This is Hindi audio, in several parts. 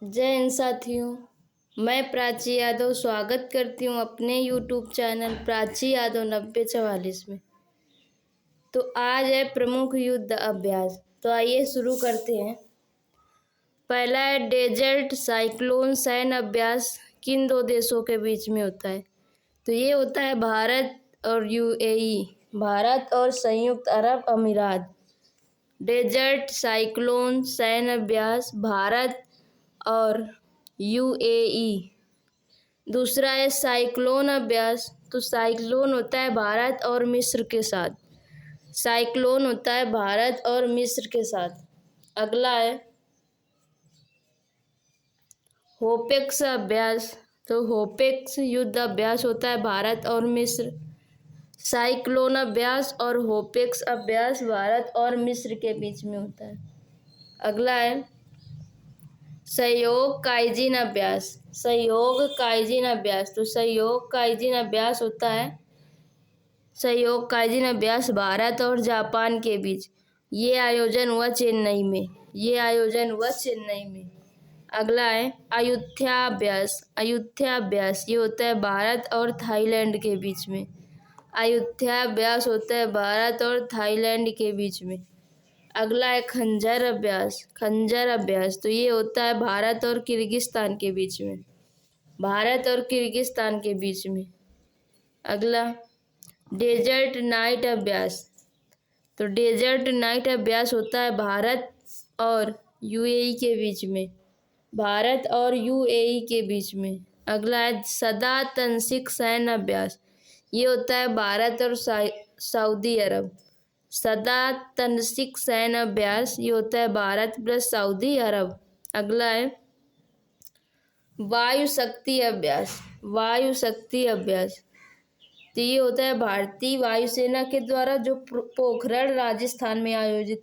जय हिंद साथियों। मैं प्राची यादव स्वागत करती हूँ अपने यूट्यूब चैनल प्राची यादव 9044 में। तो आज है प्रमुख युद्ध अभ्यास। तो आइए शुरू करते हैं। पहला है डेजर्ट साइक्लोन सैन्य अभ्यास किन दो देशों के बीच में होता है? तो ये होता है भारत और यूएई, भारत और संयुक्त अरब अमीरात। डेजर्ट साइक्लोन सैन्य अभ्यास भारत और यूएई। दूसरा है साइक्लोन अभ्यास। तो साइक्लोन होता है भारत और मिस्र के साथ। साइक्लोन होता है भारत और मिस्र के साथ। अगला है होपेक्स अभ्यास। तो होपेक्स युद्ध अभ्यास होता है भारत और मिस्र। साइक्लोन अभ्यास और होपेक्स अभ्यास भारत और मिस्र के बीच में होता है। अगला है सहयोग काइजिन अभ्यास। सहयोग काइजिन अभ्यास। तो सहयोग काइजिन अभ्यास होता है सहयोग काइजिन अभ्यास भारत और जापान के बीच। ये आयोजन हुआ चेन्नई में। अगला है अयोध्या अभ्यास। अयोध्या अभ्यास ये होता है भारत और थाईलैंड के बीच में। अयोध्या अभ्यास होता है भारत और थाईलैंड के बीच में। अगला है खंजर अभ्यास। खंजर अभ्यास तो ये होता है भारत और किर्गिस्तान के बीच में। भारत और किर्गिस्तान के बीच में। अगला डेजर्ट नाइट अभ्यास। तो डेजर्ट नाइट अभ्यास होता है भारत और यूएई के बीच में। भारत और यूएई के बीच में। अगला है सदा तंसिक सैन्य अभ्यास। ये होता है भारत और सऊदी अरब। सदा तनसिक सैन्य अभ्यास ये होता है भारत प्लस सऊदी अरब। अगला है वायु शक्ति अभ्यास। वायु शक्ति अभ्यास तो ये होता है भारतीय वायुसेना के द्वारा जो पोखरण राजस्थान में आयोजित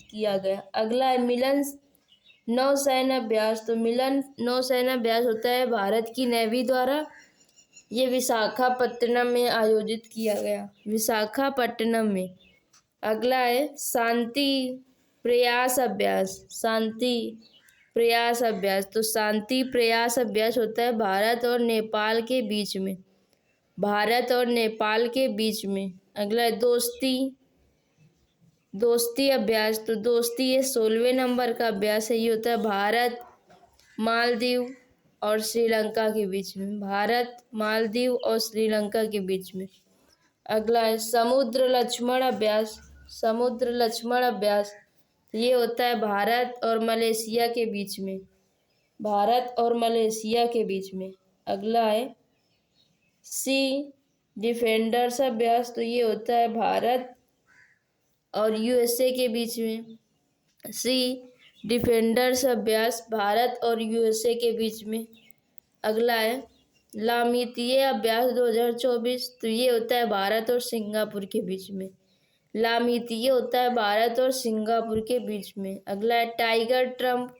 किया गया। अगला है मिलन नौसैन्य अभ्यास। तो मिलन नौसैन्य अभ्यास होता है भारत की नेवी द्वारा। ये विशाखापट्टनम में आयोजित किया गया। विशाखापट्टनम में। अगला है शांति प्रयास अभ्यास। शांति प्रयास अभ्यास तो शांति प्रयास अभ्यास होता है भारत और नेपाल के बीच में। भारत और नेपाल के बीच में। अगला है दोस्ती अभ्यास। तो दोस्ती ये 16वें नंबर का अभ्यास है। ये होता है भारत मालदीव और श्रीलंका के बीच में। भारत मालदीव और श्रीलंका के बीच में। अगला है समुद्र लक्ष्मण अभ्यास। समुद्र लक्ष्मण अभ्यास ये होता है भारत और मलेशिया के बीच में। भारत और मलेशिया के बीच में। अगला है सी डिफेंडर्स अभ्यास। तो ये होता है भारत और यूएसए के बीच में। सी डिफेंडर्स अभ्यास भारत और यूएसए के बीच में। अगला है लामितीय अभ्यास 2024। तो ये होता है भारत और सिंगापुर के बीच में। लामितीय होता है भारत और सिंगापुर के बीच में। अगला है टाइगर ट्रम्प।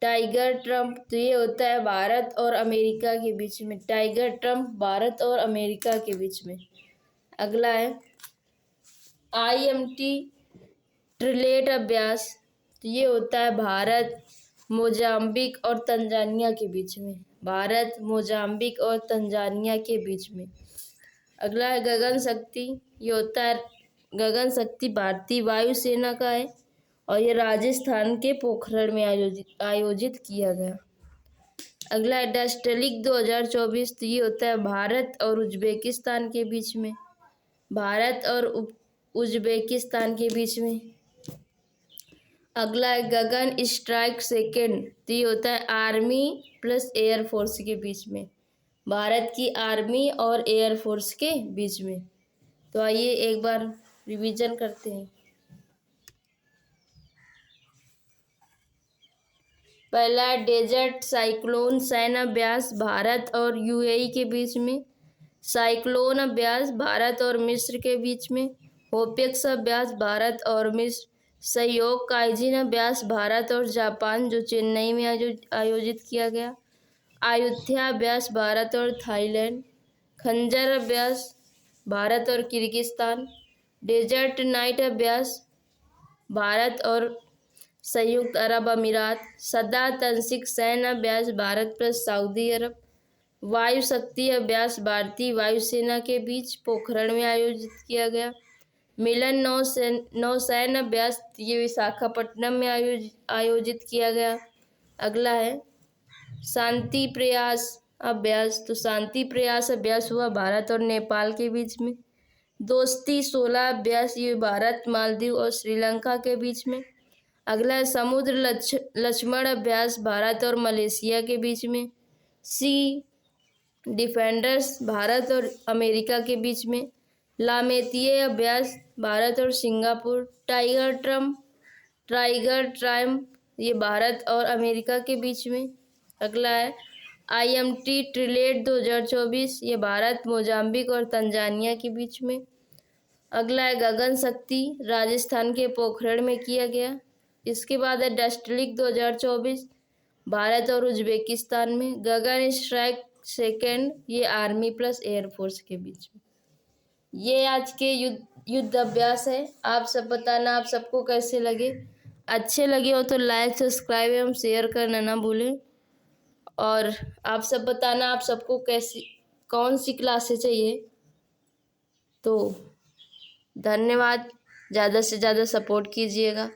टाइगर ट्रम्प तो ये होता है भारत और अमेरिका के बीच में। टाइगर ट्रम्प भारत और अमेरिका के बीच में। अगला है IMT ट्रिलेट अभ्यास। तो ये होता है भारत मोजाम्बिक और तंजानिया के बीच में। भारत मोजाम्बिक और तंजानिया के बीच में। अगला है गगन शक्ति। ये होता है गगन शक्ति भारतीय वायुसेना का है और ये राजस्थान के पोखरण में आयोजित किया गया। अगला है डस्टलिक 2024। तो ये होता है भारत और उज्बेकिस्तान के बीच में। भारत और उज्बेकिस्तान के बीच में। अगला है गगन स्ट्राइक सेकेंड। तो ये होता है आर्मी प्लस एयरफोर्स के बीच में। भारत की आर्मी और एयरफोर्स के बीच में। तो आइए एक बार रिवीजन करते हैं। पहला डेजर्ट साइक्लोन सैन्य अभ्यास भारत और यूएई के बीच में। साइक्लोन अभ्यास भारत और मिस्र के बीच में। होपेक्स अभ्यास भारत और मिस्र। सहयोग काइजिन अभ्यास भारत और जापान जो चेन्नई में आयोजित किया गया। अयोध्या अभ्यास भारत और थाईलैंड। खंजर अभ्यास भारत और किर्गिस्तान। डेजर्ट नाइट अभ्यास भारत और संयुक्त अरब अमीरात। सदात अंशिक सैन्य अभ्यास भारत प्लस सऊदी अरब। वायु शक्ति अभ्यास भारतीय वायुसेना के बीच पोखरण में आयोजित किया गया। मिलन नौसैन्य अभ्यास ये विशाखापट्टनम में आयोजित किया गया। अगला है शांति प्रयास अभ्यास। तो शांति प्रयास अभ्यास हुआ भारत और नेपाल के बीच में। दोस्ती 16 अभ्यास ये भारत, मालदीव और श्रीलंका के बीच में। अगला है समुद्र लक्ष्मण अभ्यास भारत और मलेशिया के बीच में। सी डिफेंडर्स भारत और अमेरिका के बीच में। लामेतिए अभ्यास भारत और सिंगापुर। टाइगर ट्रायम्फ ये भारत और अमेरिका के बीच में। अगला है IMT ट्रिलेट 2024 ये भारत, मोजाम्बिक और तंजानिया के बीच में। अगला है गगन शक्ति राजस्थान के पोखरण में किया गया। इसके बाद है डस्टलिक 2024 भारत और उज्बेकिस्तान में। गगन स्ट्राइक सेकेंड ये आर्मी प्लस एयरफोर्स के बीच में। ये आज के युद्ध अभ्यास है। आप सब बताना आप सबको कैसे लगे। अच्छे लगे हो तो लाइक, सब्सक्राइब एवं शेयर करना ना भूलें। और आप सब बताना आप सबको कौन सी क्लासें चाहिए। तो धन्यवाद, ज़्यादा से ज़्यादा सपोर्ट कीजिएगा।